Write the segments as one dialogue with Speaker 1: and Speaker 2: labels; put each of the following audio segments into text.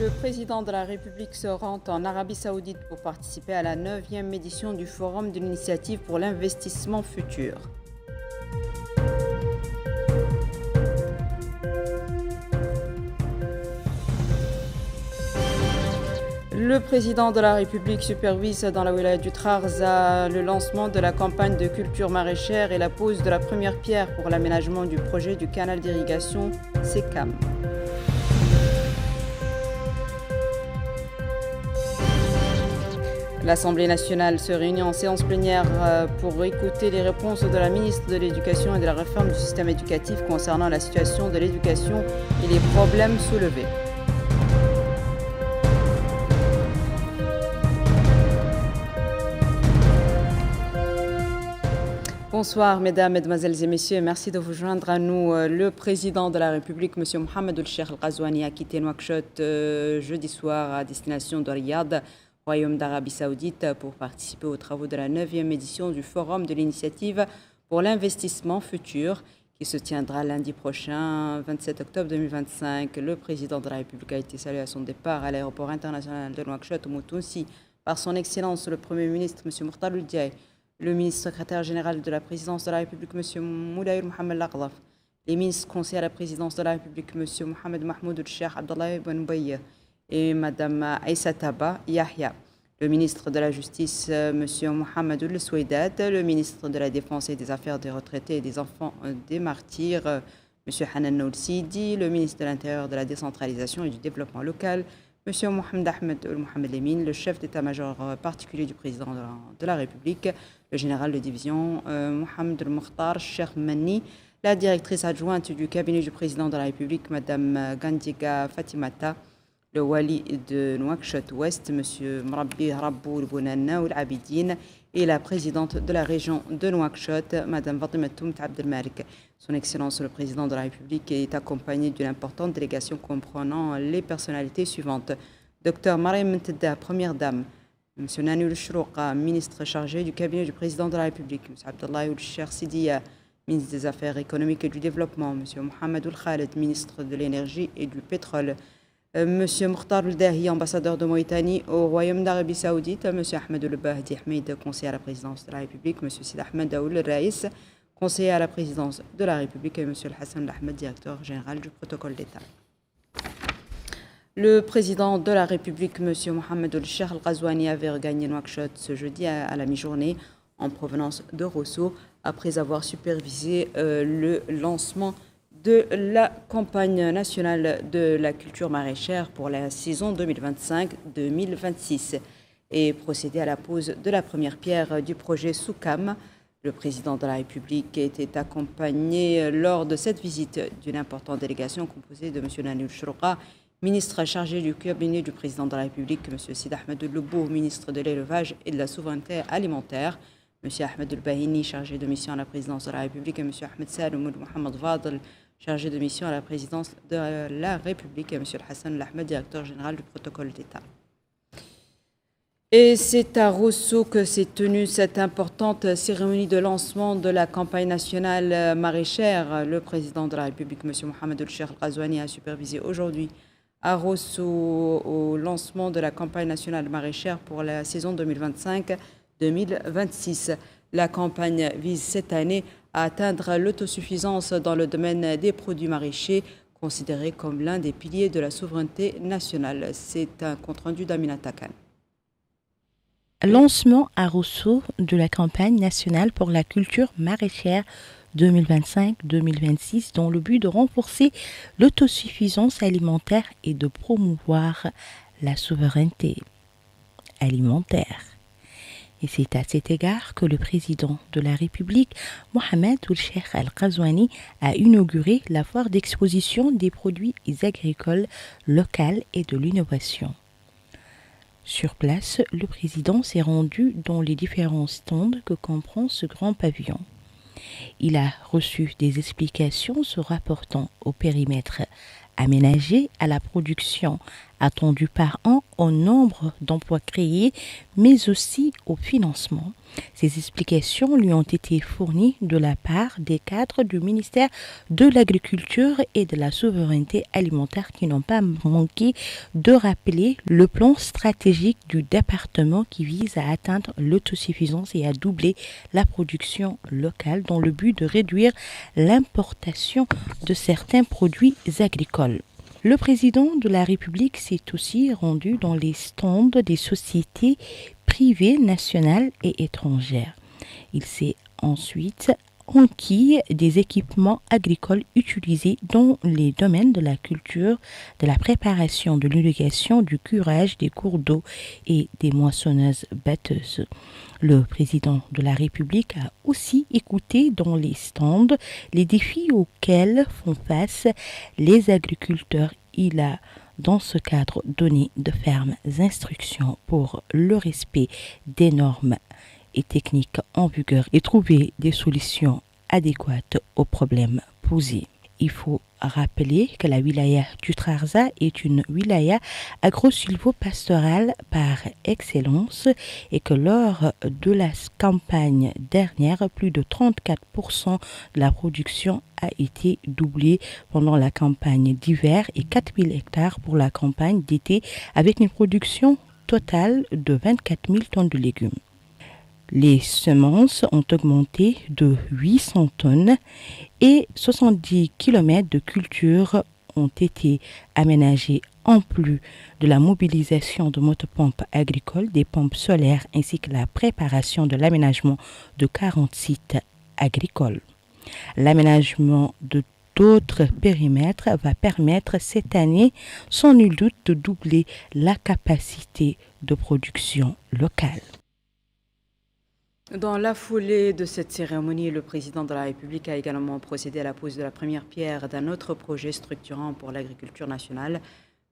Speaker 1: Le président de la République se rend en Arabie Saoudite pour participer à la 9e édition du Forum de l'initiative pour l'investissement futur. Le président de la République supervise dans la wilaya du Trarza le lancement de la campagne de culture maraîchère et la pose de la première pierre pour l'aménagement du projet du canal d'irrigation SECAM. L'Assemblée nationale se réunit en séance plénière pour écouter les réponses de la ministre de l'Éducation et de la réforme du système éducatif concernant la situation de l'éducation et les problèmes soulevés. Bonsoir mesdames, mesdemoiselles et messieurs, merci de vous joindre à nous. Le président de la République, M. Mohamed El-Cheikh Al-Ghazouani, a quitté Nouakchott jeudi soir à destination de Riyad, Royaume d'Arabie Saoudite, pour participer aux travaux de la 9e édition du Forum de l'initiative pour l'investissement futur qui se tiendra lundi prochain, 27 octobre 2025. Le président de la République a été salué à son départ à l'aéroport international de Nouakchott au Moutounsi par son Excellence le Premier ministre, M. Mokhtar Ould Diaye, le ministre secrétaire général de la présidence de la République, M. Moulaïr Mohamed Laghdaf, les ministres conseillers à la présidence de la République, M. Mohamed Mahmoud El-Cheikh Abdallah Ibn Bouye et Mme Aïssa Taba Yahya, le ministre de la Justice, M. Mohamed El Soueydad, le ministre de la Défense et des Affaires des retraités et des enfants des martyrs, M. Hanan Ould Sidi, le ministre de l'Intérieur, de la décentralisation et du développement local, M. Mohamed Ahmed El-Mohamed Lemine, le chef d'état-major particulier du président de la République, le général de division Mohamed El-Mokhtar Cheikh Manni, la directrice adjointe du cabinet du président de la République, Mme Gandiga Fatimata, le wali de Nouakchott-Ouest, M. Mrabbi Rabbou El-Bounana Oul-Abidine, et la présidente de la région de Nouakchott, Mme Fatima Toumt Abdelmalik. Son Excellence le Président de la République est accompagné d'une importante délégation comprenant les personnalités suivantes. Dr Mariam Mtedda, Première Dame, M. Nanoul Chrouqa, ministre chargé du cabinet du Président de la République, M. Abdallah Ould-Cheikh Sidiya, ministre des Affaires économiques et du Développement, M. Mohamed Ould-Khaled, ministre de l'Énergie et du Pétrole, M. Mokhtar Ould-Dahi, ambassadeur de Mauritanie au Royaume d'Arabie Saoudite, M. Ahmed El-Bahdi Ahmed, conseiller à la présidence de la République, M. Sid Ahmed Aoul Raïs, conseiller à la présidence de la République, et M. Hassan Ahmed, directeur général du protocole d'État. Le président de la République, M. Mohamed El-Cheikh Al-Ghazouani, avait regagné Nouakchott ce jeudi à la mi-journée en provenance de Rosso après avoir supervisé le lancement de la campagne nationale de la culture maraîchère pour la saison 2025-2026 et procédé à la pose de la première pierre du projet SOUCAM. Le président de la République était accompagné lors de cette visite d'une importante délégation composée de M. Nanoul Chrouqa, ministre chargé du cabinet du président de la République, M. Sid Ahmed El-Lobou, ministre de l'élevage et de la souveraineté alimentaire, M. Ahmed El-Bahini, chargé de mission à la présidence de la République, et M. Ahmed Saloum Mohamed Fadel, chargé de mission à la présidence de la République, et M. Hassan Ahmed, directeur général du protocole d'État. Et c'est à Rosso que s'est tenue cette importante cérémonie de lancement de la campagne nationale maraîchère. Le président de la République, M. Mohamed El-Cheikh Al-Ghazouani, a supervisé aujourd'hui à Rosso au lancement de la campagne nationale maraîchère pour la saison 2025-2026. La campagne vise cette année à atteindre l'autosuffisance dans le domaine des produits maraîchers, considéré comme l'un des piliers de la souveraineté nationale. C'est un compte-rendu d'Aminata Khan.
Speaker 2: Lancement à Rosso de la campagne nationale pour la culture maraîchère 2025-2026 dans le but de renforcer l'autosuffisance alimentaire et de promouvoir la souveraineté alimentaire. Et c'est à cet égard que le président de la République, Mohamed El-Cheikh Al-Ghazouani, a inauguré la foire d'exposition des produits agricoles locaux et de l'innovation. Sur place, le président s'est rendu dans les différents stands que comprend ce grand pavillon. Il a reçu des explications se rapportant au périmètre aménagé à la production attendu par an au nombre d'emplois créés, mais aussi au financement. Ces explications lui ont été fournies de la part des cadres du ministère de l'Agriculture et de la Souveraineté alimentaire qui n'ont pas manqué de rappeler le plan stratégique du département qui vise à atteindre l'autosuffisance et à doubler la production locale dans le but de réduire l'importation de certains produits agricoles. Le président de la République s'est aussi rendu dans les stands des sociétés privées nationales et étrangères. Il s'est ensuite enquis des équipements agricoles utilisés dans les domaines de la culture, de la préparation, de l'irrigation, du curage des cours d'eau et des moissonneuses-batteuses. Le président de la République a aussi écouté dans les stands les défis auxquels font face les agriculteurs. Il a, dans ce cadre, donné de fermes instructions pour le respect des normes et techniques en vigueur et trouver des solutions adéquates aux problèmes posés. Il faut rappeler que la wilaya du Trarza est une wilaya agro-silvo-pastorale par excellence et que lors de la campagne dernière, plus de 34% de la production a été doublée pendant la campagne d'hiver et 4000 hectares pour la campagne d'été avec une production totale de 24 000 tonnes de légumes. Les semences ont augmenté de 800 tonnes et 70 km de culture ont été aménagés en plus de la mobilisation de motopompes agricoles, des pompes solaires ainsi que la préparation de l'aménagement de 40 sites agricoles. L'aménagement de d'autres périmètres va permettre cette année, sans nul doute, de doubler la capacité de production locale.
Speaker 1: Dans la foulée de cette cérémonie, le président de la République a également procédé à la pose de la première pierre d'un autre projet structurant pour l'agriculture nationale.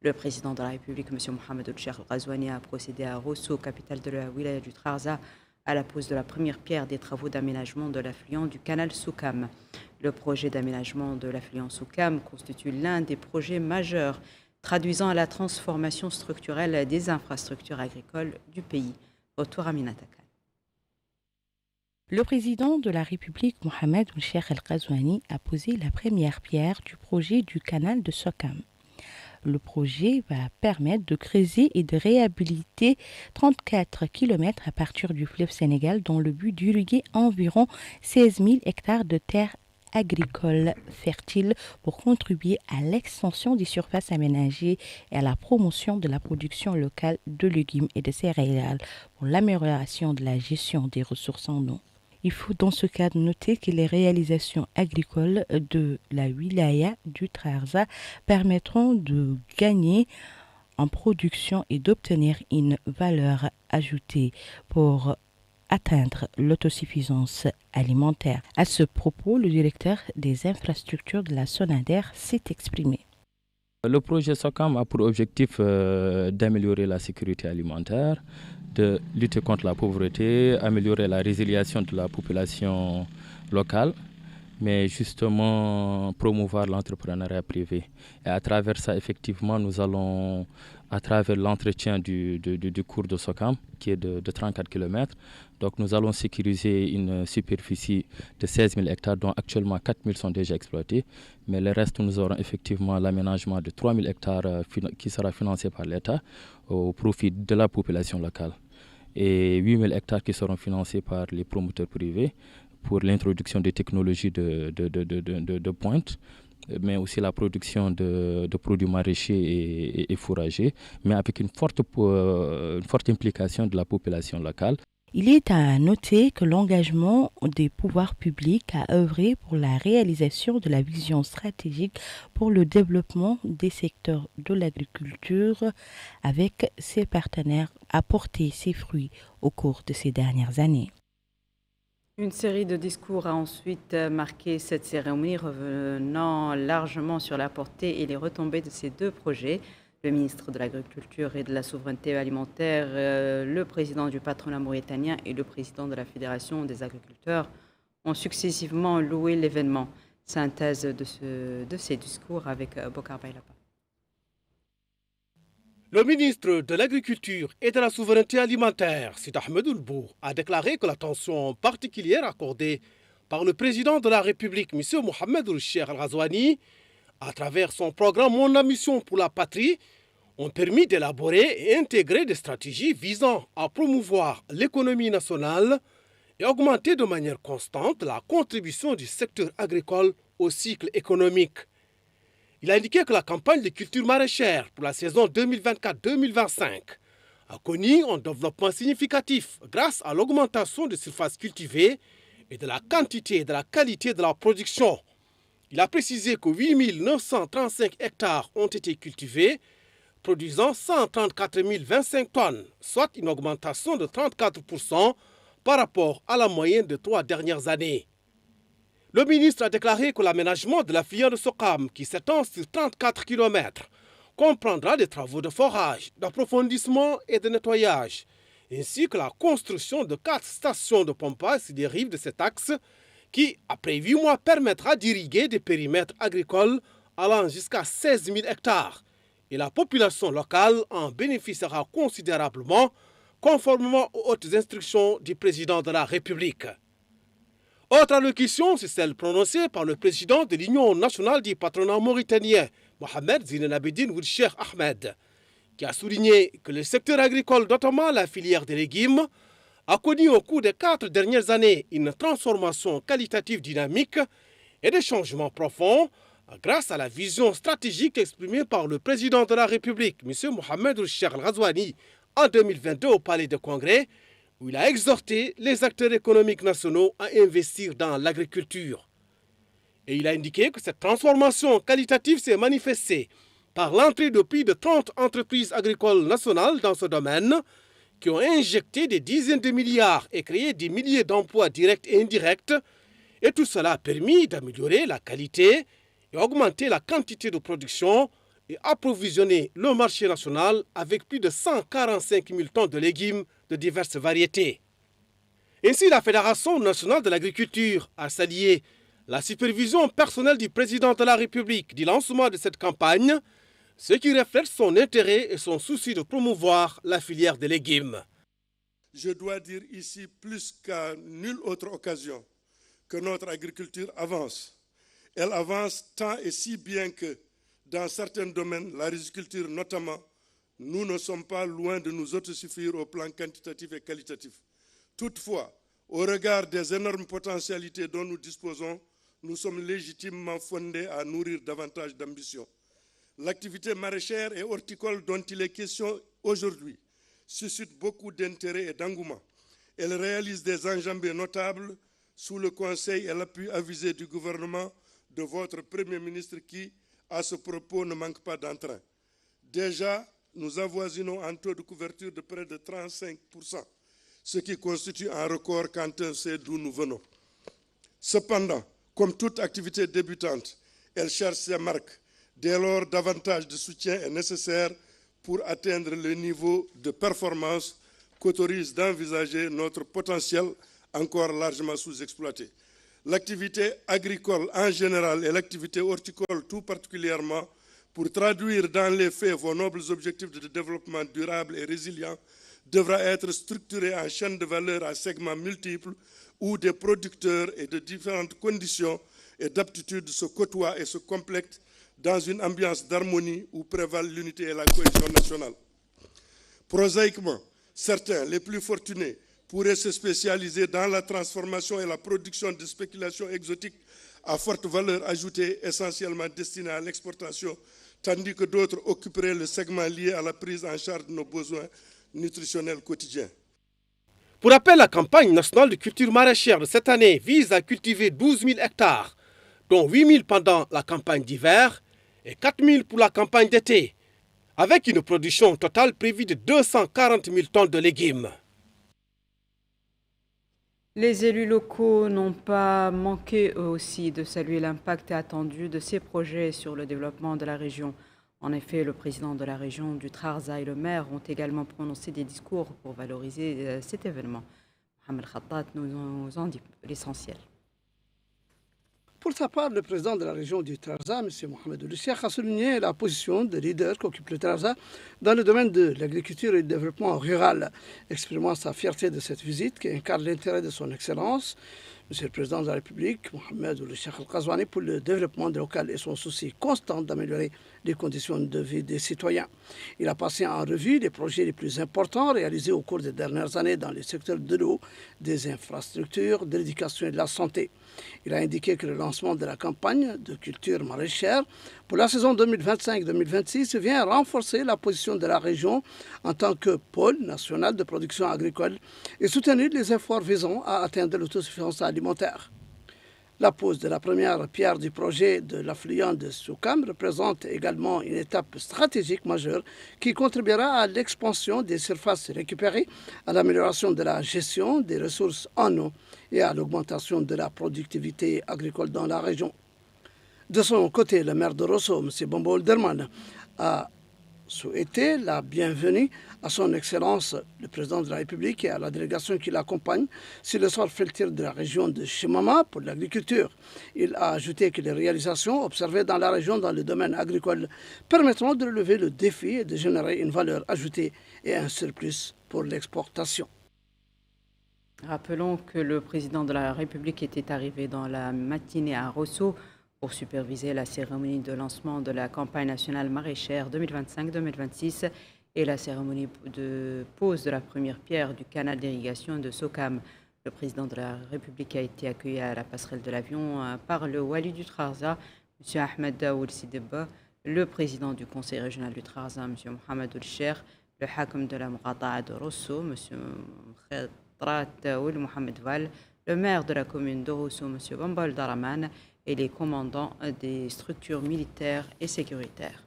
Speaker 1: Le président de la République, M. Mohamed El-Cheikh Al-Ghazouani, a procédé à Rosso, capitale de la wilaya du Trarza, à la pose de la première pierre des travaux d'aménagement de l'affluent du canal Soukam. Le projet d'aménagement de l'affluent Soukam constitue l'un des projets majeurs traduisant la transformation structurelle des infrastructures agricoles du pays. Retour à Minataka.
Speaker 2: Le président de la République, Mohamed El-Cheikh Al-Ghazouani, a posé la première pierre du projet du canal de Soukam. Le projet va permettre de creuser et de réhabiliter 34 km à partir du fleuve Sénégal dans le but d'irriguer environ 16 000 hectares de terres agricoles fertiles pour contribuer à l'extension des surfaces aménagées et à la promotion de la production locale de légumes et de céréales pour l'amélioration de la gestion des ressources en eau. Il faut dans ce cadre noter que les réalisations agricoles de la wilaya du Trarza permettront de gagner en production et d'obtenir une valeur ajoutée pour atteindre l'autosuffisance alimentaire. À ce propos, le directeur des infrastructures de la SONADER s'est exprimé.
Speaker 3: Le projet SOCAM a pour objectif d'améliorer la sécurité alimentaire, de lutter contre la pauvreté, améliorer la résiliation de la population locale, mais justement promouvoir l'entrepreneuriat privé. Et à travers ça, effectivement, nous allons, à travers l'entretien du cours de SOCAM, qui est de 34 km, donc nous allons sécuriser une superficie de 16 000 hectares, dont actuellement 4 000 sont déjà exploités. Mais le reste, nous aurons effectivement l'aménagement de 3 000 hectares qui sera financé par l'État au profit de la population locale. Et 8 000 hectares qui seront financés par les promoteurs privés pour l'introduction des technologies de pointe, mais aussi la production de produits maraîchers et fourragers, mais avec une forte implication de la population locale.
Speaker 2: Il est à noter que l'engagement des pouvoirs publics a œuvré pour la réalisation de la vision stratégique pour le développement des secteurs de l'agriculture avec ses partenaires a porté ses fruits au cours de ces dernières années.
Speaker 1: Une série de discours a ensuite marqué cette cérémonie, revenant largement sur la portée et les retombées de ces deux projets. Le ministre de l'Agriculture et de la Souveraineté alimentaire, le président du patronat mauritanien et le président de la Fédération des agriculteurs ont successivement loué l'événement. Synthèse de ces discours avec Bokar Bailapa.
Speaker 4: Le ministre de l'Agriculture et de la Souveraineté alimentaire, Sid Ahmed Oulbou, a déclaré que l'attention particulière accordée par le président de la République, M. Mohamed Ould-Cheikh Al-Ghazouani, à travers son programme Mon ambition pour la patrie, ont permis d'élaborer et intégrer des stratégies visant à promouvoir l'économie nationale et augmenter de manière constante la contribution du secteur agricole au cycle économique. Il a indiqué que la campagne de culture maraîchère pour la saison 2024-2025 a connu un développement significatif grâce à l'augmentation des surfaces cultivées et de la quantité et de la qualité de la production. Il a précisé que 8 935 hectares ont été cultivés, produisant 134 025 tonnes, soit une augmentation de 34% par rapport à la moyenne des 3 dernières années. Le ministre a déclaré que l'aménagement de la filière de Sokam, qui s'étend sur 34 km, comprendra des travaux de forage, d'approfondissement et de nettoyage, ainsi que la construction de 4 stations de pompage sur les rives de cet axe, qui, après 8 mois, permettra d'irriguer des périmètres agricoles allant jusqu'à 16 000 hectares. Et la population locale en bénéficiera considérablement, conformément aux hautes instructions du président de la République. Autre allocution, c'est celle prononcée par le président de l'Union nationale du patronat mauritanien, Mohamed Zine Abidine Ould-Cheikh Ahmed, qui a souligné que le secteur agricole, notamment la filière des légumes, a connu au cours des 4 dernières années une transformation qualitative dynamique et des changements profonds grâce à la vision stratégique exprimée par le président de la République, M. Mohamed Ould-Cheikh Al-Ghazouani, en 2022 au Palais de Congrès, où il a exhorté les acteurs économiques nationaux à investir dans l'agriculture. Et il a indiqué que cette transformation qualitative s'est manifestée par l'entrée de plus de 30 entreprises agricoles nationales dans ce domaine, qui ont injecté des dizaines de milliards et créé des milliers d'emplois directs et indirects, et tout cela a permis d'améliorer la qualité et augmenter la quantité de production et approvisionner le marché national avec plus de 145 000 tonnes de légumes de diverses variétés. Ainsi, la Fédération nationale de l'agriculture a salué la supervision personnelle du président de la République du lancement de cette campagne, ce qui reflète son intérêt et son souci de promouvoir la filière des légumes.
Speaker 5: Je dois dire ici, plus qu'à nulle autre occasion, que notre agriculture avance. Elle avance tant et si bien que, dans certains domaines, la riziculture notamment, nous ne sommes pas loin de nous autosuffire au plan quantitatif et qualitatif. Toutefois, au regard des énormes potentialités dont nous disposons, nous sommes légitimement fondés à nourrir davantage d'ambition. L'activité maraîchère et horticole dont il est question aujourd'hui suscite beaucoup d'intérêt et d'engouement. Elle réalise des enjambées notables sous le conseil et l'appui avisé du gouvernement de votre Premier ministre qui, à ce propos, ne manque pas d'entrain. Déjà, nous avoisinons un taux de couverture de près de 35%, ce qui constitue un record quand on sait d'où nous venons. Cependant, comme toute activité débutante, elle cherche ses marques. Dès lors, davantage de soutien est nécessaire pour atteindre le niveau de performance qu'autorise d'envisager notre potentiel encore largement sous-exploité. L'activité agricole en général et l'activité horticole tout particulièrement, pour traduire dans les faits vos nobles objectifs de développement durable et résilient, devra être structurée en chaîne de valeur à segments multiples où des producteurs et de différentes conditions et d'aptitudes se côtoient et se complètent dans une ambiance d'harmonie où prévalent l'unité et la cohésion nationale. Prosaïquement, certains, les plus fortunés, pourraient se spécialiser dans la transformation et la production de spéculations exotiques à forte valeur ajoutée, essentiellement destinées à l'exportation, tandis que d'autres occuperaient le segment lié à la prise en charge de nos besoins nutritionnels quotidiens.
Speaker 4: Pour rappel, la campagne nationale de culture maraîchère de cette année vise à cultiver 12 000 hectares, dont 8 000 pendant la campagne d'hiver et 4 000 pour la campagne d'été, avec une production totale prévue de 240 000 tonnes de légumes.
Speaker 1: Les élus locaux n'ont pas manqué eux aussi de saluer l'impact attendu de ces projets sur le développement de la région. En effet, le président de la région du Trarza et le maire ont également prononcé des discours pour valoriser cet événement. Mohamed Khattat nous en dit l'essentiel.
Speaker 6: Pour sa part, le président de la région du Trarza, M. Mohamed Ould Cheikh, a souligné la position de leader qu'occupe le Trarza dans le domaine de l'agriculture et du développement rural, exprimant sa fierté de cette visite qui incarne l'intérêt de son Excellence, Monsieur le Président de la République, Mohamed Ould Cheikh Al-Ghazouani, pour le développement local et son souci constant d'améliorer les conditions de vie des citoyens. Il a passé en revue les projets les plus importants réalisés au cours des dernières années dans les secteurs de l'eau, des infrastructures, de l'éducation et de la santé. Il a indiqué que le lancement de la campagne de culture maraîchère pour la saison 2025-2026 vient renforcer la position de la région en tant que pôle national de production agricole et soutenir les efforts visant à atteindre l'autosuffisance alimentaire. La pose de la première pierre du projet de l'affluent de Soukam représente également une étape stratégique majeure qui contribuera à l'expansion des surfaces récupérées, à l'amélioration de la gestion des ressources en eau et à l'augmentation de la productivité agricole dans la région. De son côté, le maire de Rosso, M. Bamba Olderman, a souhaité la bienvenue à son Excellence le Président de la République et à la délégation qui l'accompagne sur le sort fertile de la région de Chimama pour l'agriculture. Il a ajouté que les réalisations observées dans la région dans le domaine agricole permettront de relever le défi et de générer une valeur ajoutée et un surplus pour l'exportation.
Speaker 1: Rappelons que le Président de la République était arrivé dans la matinée à Rosso pour superviser la cérémonie de lancement de la campagne nationale maraîchère 2025-2026 et la cérémonie de pose de la première pierre du canal d'irrigation de Sokam. Le président de la République a été accueilli à la passerelle de l'avion par le Wali du Trarza, M. Ahmed Daoud Sidibba, le président du conseil régional du Trarza, M. Mohamed Ould Cheikh, le Hakim de la Mqata'a de Rosso, M. Khedrat Mohamed Val, le maire de la commune de Rosso, M. Bamba Oldaraman, et les commandants des structures militaires et sécuritaires.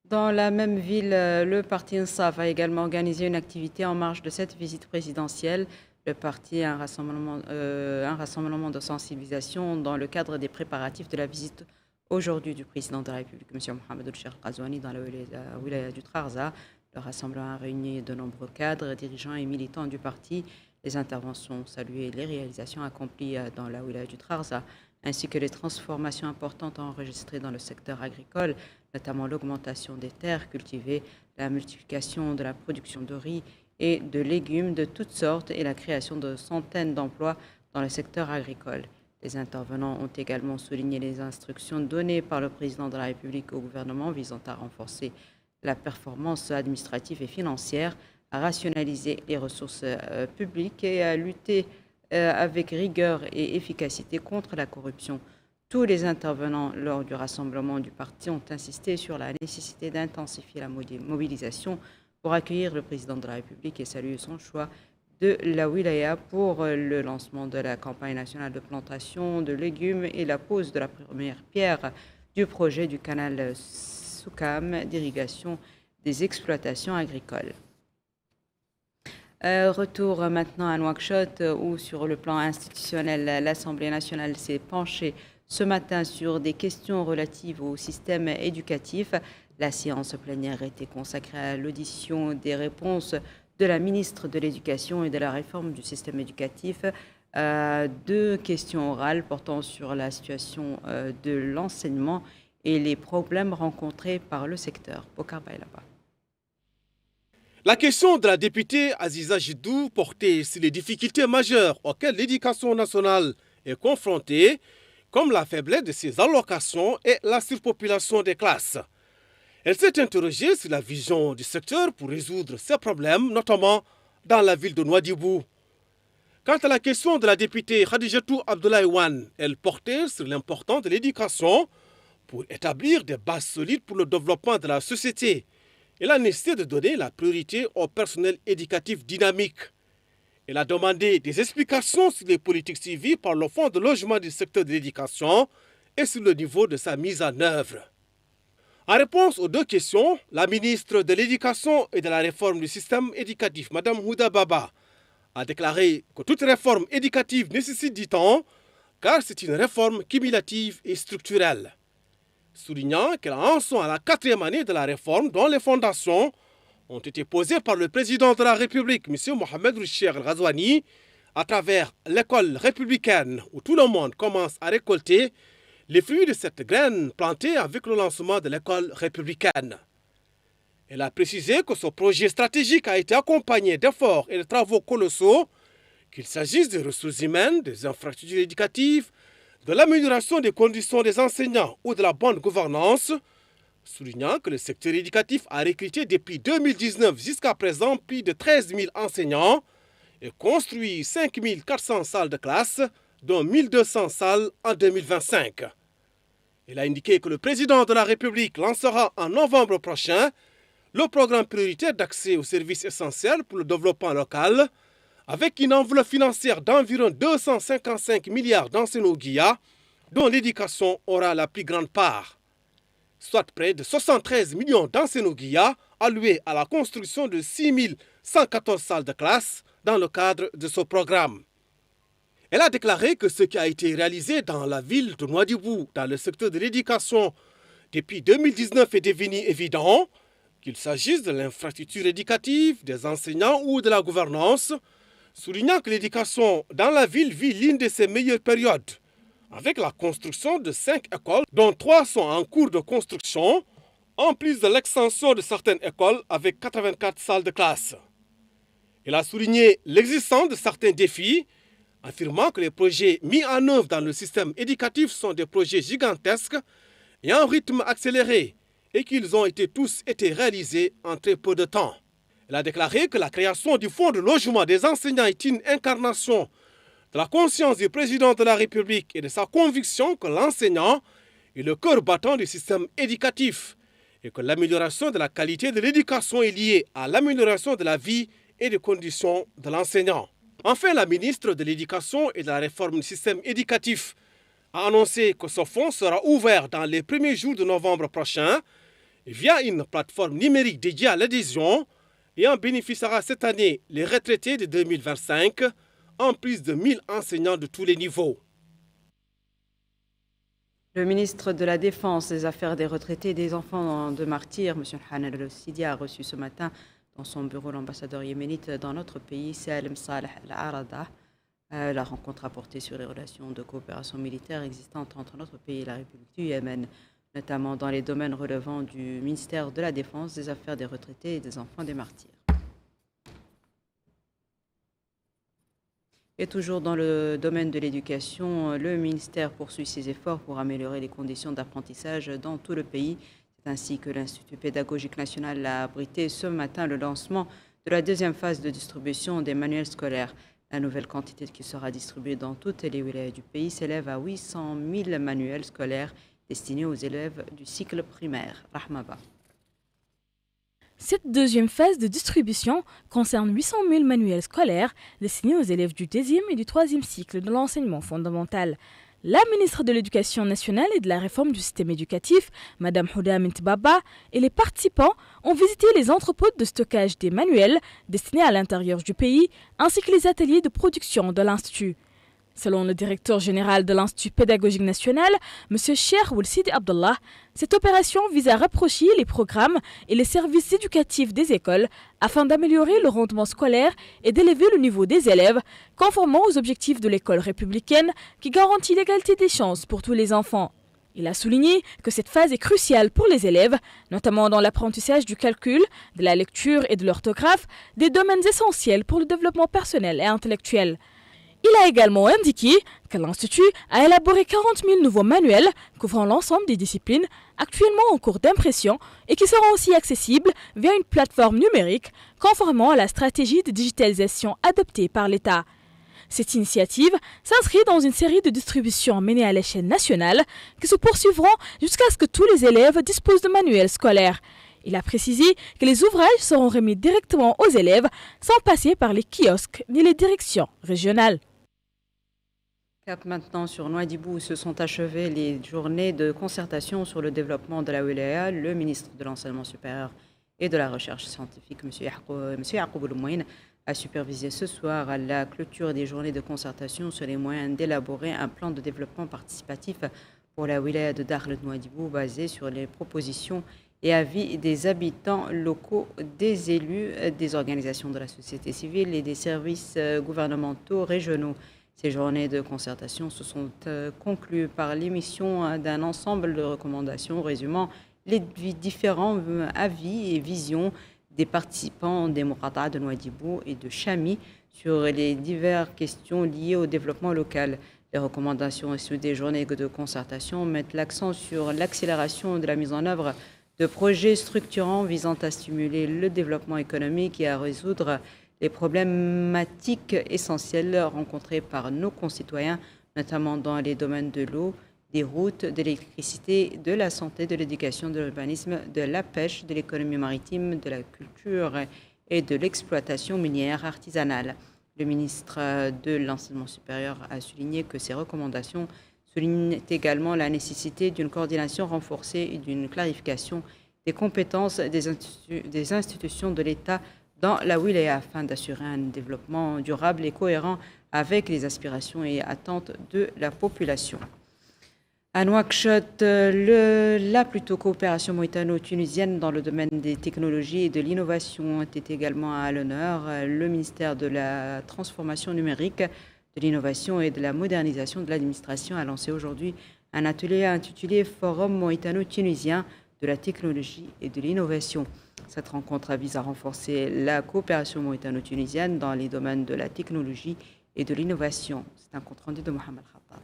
Speaker 1: Dans la même ville, le parti Nsaf a également organisé une activité en marge de cette visite présidentielle. Le parti a un rassemblement de sensibilisation dans le cadre des préparatifs de la visite aujourd'hui du président de la République, M. Mohamed Ould Cheikh Al-Ghazouani, dans la wilaya du Trarza. Le rassemblement a réuni de nombreux cadres, dirigeants et militants du parti. Les interventions ont salué les réalisations accomplies dans la wilaya du Trarza, ainsi que les transformations importantes enregistrées dans le secteur agricole, notamment l'augmentation des terres cultivées, la multiplication de la production de riz et de légumes de toutes sortes et la création de centaines d'emplois dans le secteur agricole. Les intervenants ont également souligné les instructions données par le président de la République au gouvernement visant à renforcer la performance administrative et financière, à rationaliser les ressources publiques et à lutter avec rigueur et efficacité contre la corruption. Tous les intervenants lors du rassemblement du parti ont insisté sur la nécessité d'intensifier la mobilisation pour accueillir le président de la République et saluer son choix de la wilaya pour le lancement de la campagne nationale de plantation de légumes et la pose de la première pierre du projet du canal Soukam d'irrigation des exploitations agricoles. Retour maintenant à Nouakchott où sur le plan institutionnel, l'Assemblée nationale s'est penchée ce matin sur des questions relatives au système éducatif. La séance plénière était consacrée à l'audition des réponses de la ministre de l'Éducation et de la réforme du système éducatif. Deux questions orales portant sur la situation de l'enseignement et les problèmes rencontrés par le secteur. Bokar Bailaba.
Speaker 4: La question de la députée Aziza Jidou portait sur les difficultés majeures auxquelles l'éducation nationale est confrontée, comme la faiblesse de ses allocations et la surpopulation des classes. Elle s'est interrogée sur la vision du secteur pour résoudre ces problèmes, notamment dans la ville de Nouadhibou. Quant à la question de la députée Khadijatou Abdoulaye Wane, elle portait sur l'importance de l'éducation pour établir des bases solides pour le développement de la société et la nécessité de donner la priorité au personnel éducatif dynamique. Elle a demandé des explications sur les politiques suivies par le Fonds de logement du secteur de l'éducation et sur le niveau de sa mise en œuvre. En réponse aux deux questions, la ministre de l'Éducation et de la réforme du système éducatif, Mme Houda Baba, a déclaré que toute réforme éducative nécessite du temps, car c'est une réforme cumulative et structurelle. Soulignant qu'elle en sont à la 4e année de la réforme dont les fondations ont été posées par le président de la République, M. Mohamed Cheikh Al-Ghazouani, à travers l'école républicaine où tout le monde commence à récolter les fruits de cette graine plantée avec le lancement de l'école républicaine. Elle a précisé que ce projet stratégique a été accompagné d'efforts et de travaux colossaux, qu'il s'agisse des ressources humaines, des infrastructures éducatives, de l'amélioration des conditions des enseignants ou de la bonne gouvernance, soulignant que le secteur éducatif a recruté depuis 2019 jusqu'à présent plus de 13 000 enseignants et construit 5 400 salles de classe, dont 1 200 salles en 2025. Il a indiqué que le président de la République lancera en novembre prochain le programme prioritaire d'accès aux services essentiels pour le développement local, avec une enveloppe financière d'environ 255 milliards d'enseignants, dont l'éducation aura la plus grande part, soit près de 73 millions d'enseignants alloués à la construction de 6 114 salles de classe dans le cadre de ce programme. Elle a déclaré que ce qui a été réalisé dans la ville de Nouadhibou, dans le secteur de l'éducation, depuis 2019 est devenu évident, qu'il s'agisse de l'infrastructure éducative, des enseignants ou de la gouvernance, soulignant que l'éducation dans la ville vit l'une de ses meilleures périodes, avec la construction de 5 écoles, dont 3 sont en cours de construction, en plus de l'extension de certaines écoles avec 84 salles de classe. Elle a souligné l'existence de certains défis, affirmant que les projets mis en œuvre dans le système éducatif sont des projets gigantesques et à un rythme accéléré, et qu'ils ont tous été réalisés en très peu de temps. Elle a déclaré que la création du fonds de logement des enseignants est une incarnation de la conscience du président de la République et de sa conviction que l'enseignant est le cœur battant du système éducatif et que l'amélioration de la qualité de l'éducation est liée à l'amélioration de la vie et des conditions de l'enseignant. Enfin, la ministre de l'Éducation et de la réforme du système éducatif a annoncé que ce fonds sera ouvert dans les premiers jours de novembre prochain via une plateforme numérique dédiée à l'adhésion et en bénéficiera cette année les retraités de 2025, en plus de 1000 enseignants de tous les niveaux.
Speaker 1: Le ministre de la Défense, des Affaires des retraités et des enfants de martyrs, M. Hanel El-Sidi, a reçu ce matin dans son bureau l'ambassadeur yéménite dans notre pays, Salim Saleh Al-Arada. La rencontre a porté sur les relations de coopération militaire existantes entre notre pays et la République du Yémen, notamment dans les domaines relevant du ministère de la Défense, des Affaires des retraités et des enfants des martyrs. Et toujours dans le domaine de l'éducation, le ministère poursuit ses efforts pour améliorer les conditions d'apprentissage dans tout le pays. C'est ainsi que l'Institut pédagogique national a abrité ce matin le lancement de la deuxième phase de distribution des manuels scolaires. La nouvelle quantité qui sera distribuée dans toutes les wilayas du pays s'élève à 800 000 manuels scolaires destinés aux élèves du cycle primaire. Rahmaba.
Speaker 7: Cette deuxième phase de distribution concerne 800 000 manuels scolaires destinés aux élèves du 2e et du 3e cycle de l'enseignement fondamental. La ministre de l'Éducation nationale et de la réforme du système éducatif, Mme Houda Baba, et les participants ont visité les entrepôts de stockage des manuels destinés à l'intérieur du pays, ainsi que les ateliers de production de l'Institut. Selon le directeur général de l'Institut pédagogique national, M. Cheikh Oulsidi Abdallah, cette opération vise à rapprocher les programmes et les services éducatifs des écoles afin d'améliorer le rendement scolaire et d'élever le niveau des élèves, conformément aux objectifs de l'école républicaine qui garantit l'égalité des chances pour tous les enfants. Il a souligné que cette phase est cruciale pour les élèves, notamment dans l'apprentissage du calcul, de la lecture et de l'orthographe, des domaines essentiels pour le développement personnel et intellectuel. Il a également indiqué que l'Institut a élaboré 40 000 nouveaux manuels couvrant l'ensemble des disciplines actuellement en cours d'impression et qui seront aussi accessibles via une plateforme numérique conformément à la stratégie de digitalisation adoptée par l'État. Cette initiative s'inscrit dans une série de distributions menées à l'échelle nationale qui se poursuivront jusqu'à ce que tous les élèves disposent de manuels scolaires. Il a précisé que les ouvrages seront remis directement aux élèves sans passer par les kiosques ni les directions régionales.
Speaker 1: Cap maintenant sur Nouadhibou où se sont achevées les journées de concertation sur le développement de la wilaya. Le ministre de l'Enseignement supérieur et de la Recherche scientifique, M. Yaqoub El-Mouine, a supervisé ce soir à la clôture des journées de concertation sur les moyens d'élaborer un plan de développement participatif pour la wilaya de Dakhla Nouadhibou basé sur les propositions et avis des habitants locaux, des élus, des organisations de la société civile et des services gouvernementaux régionaux. Ces journées de concertation se sont conclues par l'émission d'un ensemble de recommandations résumant les différents avis et visions des participants des Mourata de Nouadhibou et de Chami sur les diverses questions liées au développement local. Les recommandations issues des journées de concertation mettent l'accent sur l'accélération de la mise en œuvre de projets structurants visant à stimuler le développement économique et à résoudre les problématiques essentielles rencontrées par nos concitoyens, notamment dans les domaines de l'eau, des routes, de l'électricité, de la santé, de l'éducation, de l'urbanisme, de la pêche, de l'économie maritime, de la culture et de l'exploitation minière artisanale. Le ministre de l'Enseignement supérieur a souligné que ces recommandations soulignent également la nécessité d'une coordination renforcée et d'une clarification des compétences des institutions de l'État dans la wilaya afin d'assurer un développement durable et cohérent avec les aspirations et attentes de la population. À Nouakchott, la coopération mauritano-tunisienne dans le domaine des technologies et de l'innovation était également à l'honneur. Le ministère de la Transformation numérique, de l'innovation et de la modernisation de l'administration a lancé aujourd'hui un atelier intitulé Forum mauritano-tunisien de la technologie et de l'innovation. Cette rencontre vise à renforcer la coopération mauritano-tunisienne dans les domaines de la technologie et de l'innovation. C'est un compte-rendu de Mohamed Khattab.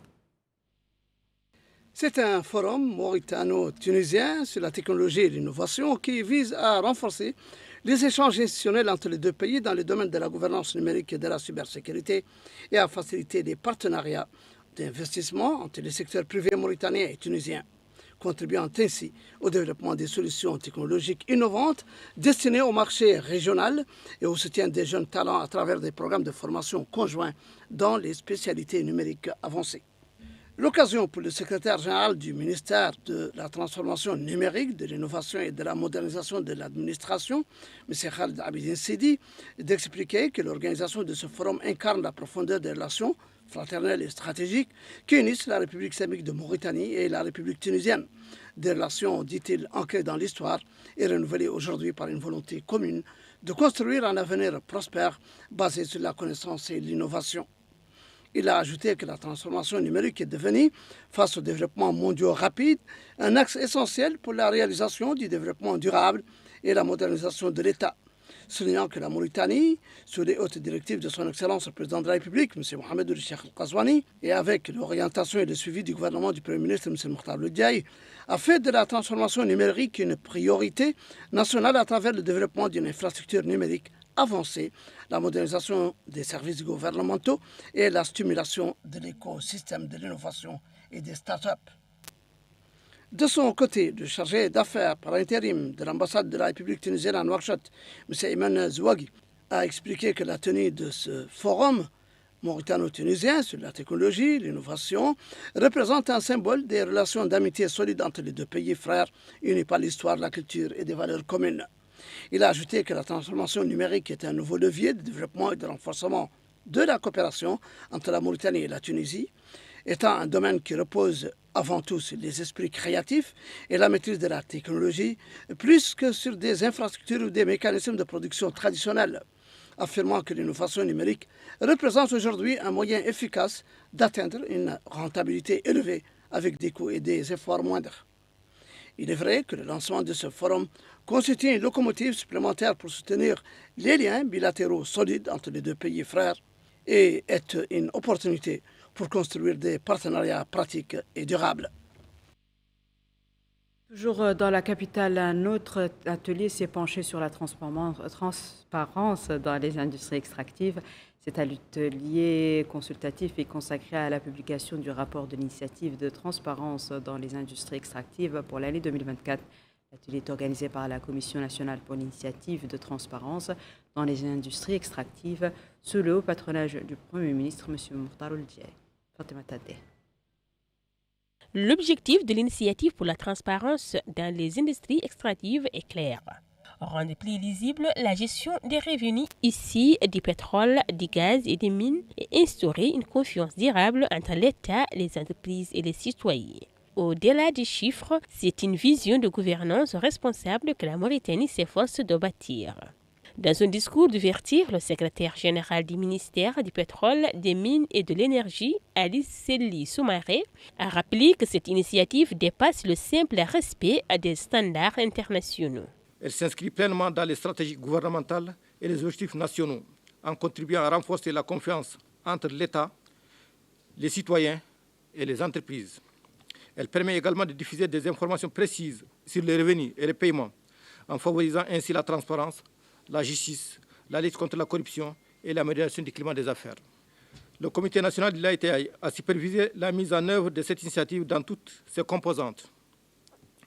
Speaker 6: C'est un forum mauritano-tunisien sur la technologie et l'innovation qui vise à renforcer les échanges institutionnels entre les deux pays dans les domaines de la gouvernance numérique et de la cybersécurité et à faciliter des partenariats d'investissement entre les secteurs privés mauritaniens et tunisiens, contribuant ainsi au développement des solutions technologiques innovantes destinées au marché régional et au soutien des jeunes talents à travers des programmes de formation conjoints dans les spécialités numériques avancées. L'occasion pour le secrétaire général du ministère de la Transformation numérique, de l'innovation et de la modernisation de l'administration, M. Khaled Abidine Sidi, d'expliquer que l'organisation de ce forum incarne la profondeur des relations fraternelles et stratégiques qui unissent la République islamique de Mauritanie et la République tunisienne. Des relations, dit-il, ancrées dans l'histoire et renouvelées aujourd'hui par une volonté commune de construire un avenir prospère basé sur la connaissance et l'innovation. Il a ajouté que la transformation numérique est devenue, face au développement mondial rapide, un axe essentiel pour la réalisation du développement durable et la modernisation de l'État, soulignant que la Mauritanie, sous les hautes directives de son Excellence le Président de la République, M. Mohamed El-Cheikh El-Ghazouani, et avec l'orientation et le suivi du gouvernement du Premier ministre, M. Mokhtar Loudiaï, a fait de la transformation numérique une priorité nationale à travers le développement d'une infrastructure numérique avancée, la modernisation des services gouvernementaux et la stimulation de l'écosystème de l'innovation et des start-up. De son côté, le chargé d'affaires par intérim de l'ambassade de la République tunisienne à Nouakchott, M. Iman Zouaghi, a expliqué que la tenue de ce forum mauritano-tunisien sur la technologie, l'innovation, représente un symbole des relations d'amitié solides entre les deux pays frères, unis par l'histoire, la culture et des valeurs communes. Il a ajouté que la transformation numérique est un nouveau levier de développement et de renforcement de la coopération entre la Mauritanie et la Tunisie, étant un domaine qui repose avant tout sur les esprits créatifs et la maîtrise de la technologie, plus que sur des infrastructures ou des mécanismes de production traditionnels, affirmant que l'innovation numérique représente aujourd'hui un moyen efficace d'atteindre une rentabilité élevée avec des coûts et des efforts moindres. Il est vrai que le lancement de ce forum constitue une locomotive supplémentaire pour soutenir les liens bilatéraux solides entre les deux pays frères et est une opportunité pour construire des partenariats pratiques et durables.
Speaker 1: Toujours dans la capitale, un autre atelier s'est penché sur la transparence dans les industries extractives. Cet atelier consultatif est consacré à la publication du rapport de l'initiative de transparence dans les industries extractives pour l'année 2024. L'atelier est organisé par la Commission nationale pour l'initiative de transparence dans les industries extractives sous le haut patronage du Premier ministre, M. Mokhtar Loudiaï. Fatima Tadé.
Speaker 8: L'objectif de l'initiative pour la transparence dans les industries extractives est clair. Rendre plus lisible la gestion des revenus issus du pétrole, du gaz et des mines et instaurer une confiance durable entre l'État, les entreprises et les citoyens. Au-delà des chiffres, c'est une vision de gouvernance responsable que la Mauritanie s'efforce de bâtir. Dans son discours d'ouverture, le secrétaire général du ministère du pétrole, des mines et de l'énergie, Ali Selli Soumaré, a rappelé que cette initiative dépasse le simple respect des standards internationaux.
Speaker 9: Elle s'inscrit pleinement dans les stratégies gouvernementales et les objectifs nationaux, en contribuant à renforcer la confiance entre l'État, les citoyens et les entreprises. Elle permet également de diffuser des informations précises sur les revenus et les paiements, en favorisant ainsi la transparence, la justice, la lutte contre la corruption et l'amélioration du climat des affaires. Le Comité national de l'AITI a supervisé la mise en œuvre de cette initiative dans toutes ses composantes,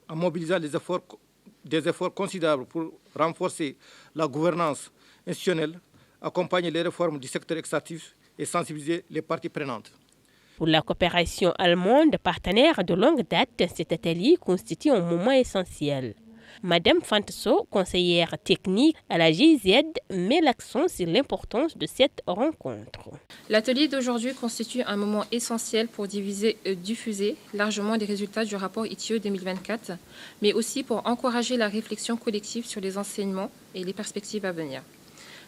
Speaker 9: en mobilisant des efforts considérables pour renforcer la gouvernance institutionnelle, accompagner les réformes du secteur extractif et sensibiliser les parties prenantes.
Speaker 8: Pour la coopération allemande, partenaire de longue date, cet atelier constitue un moment essentiel. Madame Fanteso, conseillère technique à la GIZ, met l'accent sur l'importance de cette rencontre.
Speaker 10: L'atelier d'aujourd'hui constitue un moment essentiel pour diffuser largement les résultats du rapport ITIE 2024, mais aussi pour encourager la réflexion collective sur les enseignements et les perspectives à venir.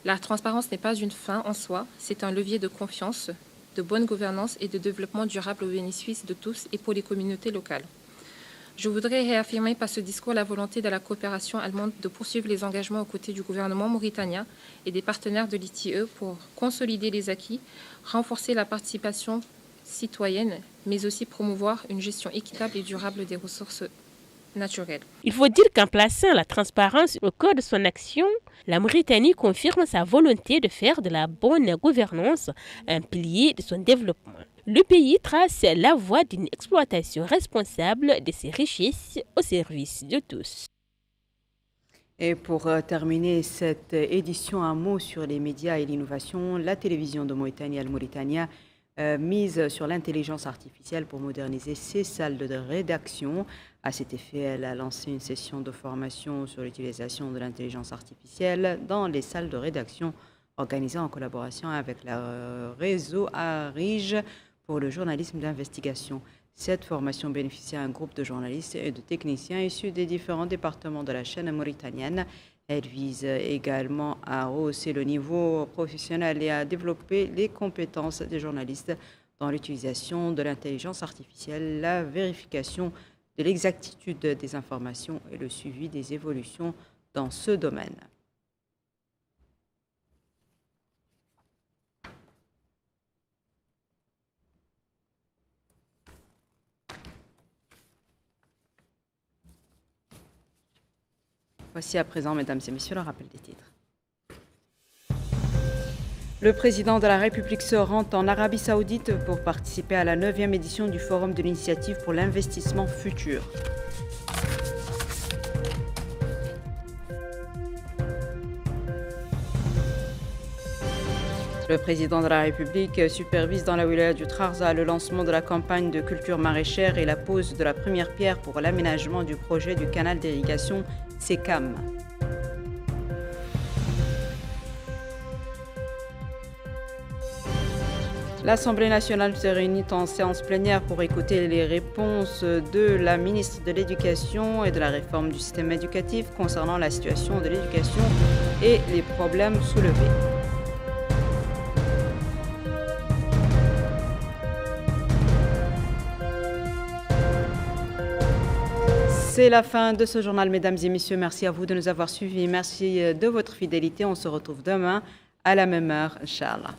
Speaker 10: La transparence n'est pas une fin en soi, c'est un levier de confiance, de bonne gouvernance et de développement durable au bénéfice de tous et pour les communautés locales. Je voudrais réaffirmer par ce discours la volonté de la coopération allemande de poursuivre les engagements aux côtés du gouvernement mauritanien et des partenaires de l'ITIE pour consolider les acquis, renforcer la participation citoyenne, mais aussi promouvoir une gestion équitable et durable des ressources naturelles.
Speaker 8: Il faut dire qu'en plaçant la transparence au cœur de son action, la Mauritanie confirme sa volonté de faire de la bonne gouvernance un pilier de son développement. Le pays trace la voie d'une exploitation responsable de ses richesses au service de tous.
Speaker 1: Et pour terminer cette édition, un mot sur les médias et l'innovation. La télévision de Mauritanie, Al-Mauritania, mise sur l'intelligence artificielle pour moderniser ses salles de rédaction. À cet effet, elle a lancé une session de formation sur l'utilisation de l'intelligence artificielle dans les salles de rédaction organisée en collaboration avec le réseau ARIGE pour le journalisme d'investigation. Cette formation bénéficie à un groupe de journalistes et de techniciens issus des différents départements de la chaîne mauritanienne. Elle vise également à rehausser le niveau professionnel et à développer les compétences des journalistes dans l'utilisation de l'intelligence artificielle, la vérification de l'exactitude des informations et le suivi des évolutions dans ce domaine. Voici à présent, mesdames et messieurs, le rappel des titres. Le président de la République se rend en Arabie Saoudite pour participer à la 9e édition du Forum de l'initiative pour l'investissement futur. Le président de la République supervise dans la wilaya du Trarza le lancement de la campagne de culture maraîchère et la pose de la première pierre pour l'aménagement du projet du canal d'irrigation SECAM. L'Assemblée nationale se réunit en séance plénière pour écouter les réponses de la ministre de l'Éducation et de la réforme du système éducatif concernant la situation de l'éducation et les problèmes soulevés. C'est la fin de ce journal, mesdames et messieurs. Merci à vous de nous avoir suivis. Merci de votre fidélité. On se retrouve demain à la même heure, Inch'Allah.